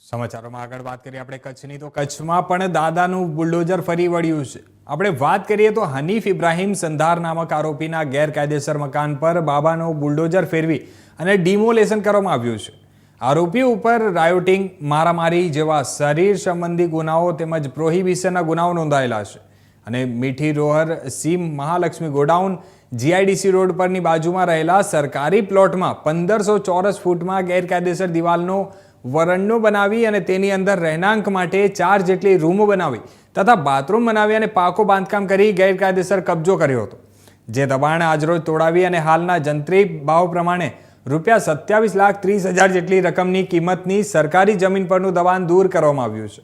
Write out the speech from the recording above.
સમાચારોમાં આગળ વાત કરીએ આપણે કચ્છની તો કચ્છમાં પણ દાદાનું બુલડોઝર ફરી વળ્યું છે। આપણે વાત કરીએ તો હનીફ ઇબ્રાહીમ સંધાર નામક આરોપીના ગેરકાયદેસર મકાન પર બાબાનું બુલડોઝર ફેરવી અને ડિમોલેશન કરવામાં આવ્યું છે। આરોપી ઉપર રાયોટિંગ, મારામારી જેવા શરીર સંબંધી ગુનાઓ તેમજ પ્રોહિબિશનના ગુનાઓ નોંધાયેલા છે અને મીઠી રોહર સીમ મહાલક્ષ્મી ગોડાઉન જીઆઈડીસી રોડ પરની બાજુમાં રહેલા સરકારી પ્લોટમાં 1500 ચોરસ ફૂટમાં ગેરકાયદેસર દિવાલનો વરંડો બનાવી અને તેની અંદર રહેણાંક માટે 4 જેટલી રૂમો બનાવી તથા બાથરૂમ બનાવી અને પાકો બાંધકામ કરી ગેરકાયદેસર કબજો કર્યો હતો, જે દબાણ આજરોજ તોડાવી અને હાલના જંત્રી ભાવ પ્રમાણે રૂપિયા 27,30,000 જેટલી રકમની કિંમતની સરકારી જમીન પરનું દબાણ દૂર કરવામાં આવ્યું છે।